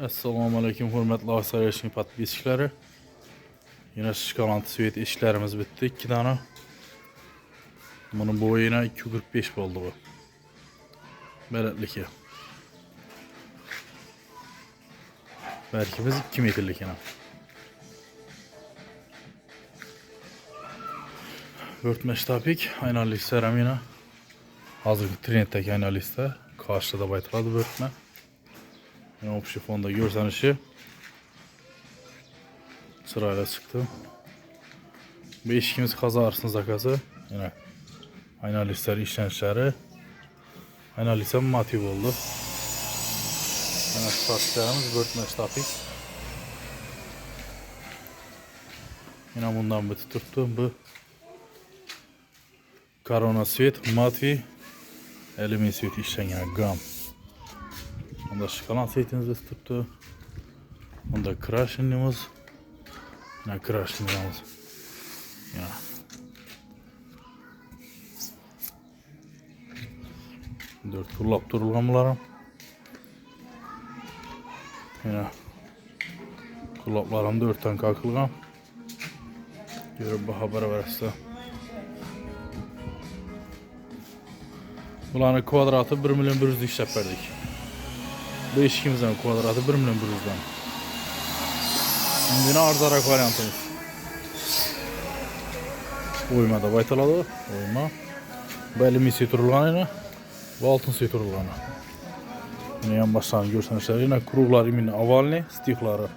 Assalomu alaykum, hurmatli Oysarashning podpischiklari. Yine şokolad svet ishlarimiz bitdi 2 dona. Bunun bo'yina 245 bo'ldi bu. Balandligi. Belki biz 2 metrlik yana. Örtme ştapik, aynalı seramina. Hazırki trenddeki aynalı liste. Karşıda baytırladı örtme. Yine o şifonda görsenişi. Sırayla çıktı. Beşikimiz kazarsın zakası. Yine aynalı listeler işlenişleri. Aynalı liste motiv oldu. Yine ştapiklerimiz örtme ştapik. Yine bundan bir tuttum bu. Korona svet, matvi, alüminyum svet işlengen gam. Bunda şokolad svetimiz tuttu. Bunda krashinimiz. Yine krashinimiz. Ya. Dört kullap durulganlarım. Yine kullaplarım 4 tane kakılgan. Görüp bu haber verse. Bulanın kvadratı 1 milyon 100 işlep verdik. Bu eşikimizden kvadratı 1 milyon 100'den. Şimdi arzarak varyantımız. Oyma da baytaladı. Oyma. Bu elimi sütürülganı. Bu altın sütürülganı. Yine yan başlarını görsenişler. Yine kuruklar imin avalini, stikları.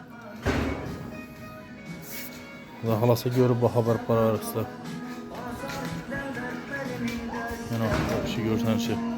Daha halasa görüp bu haber para arası. Yine bir şey görsenişler.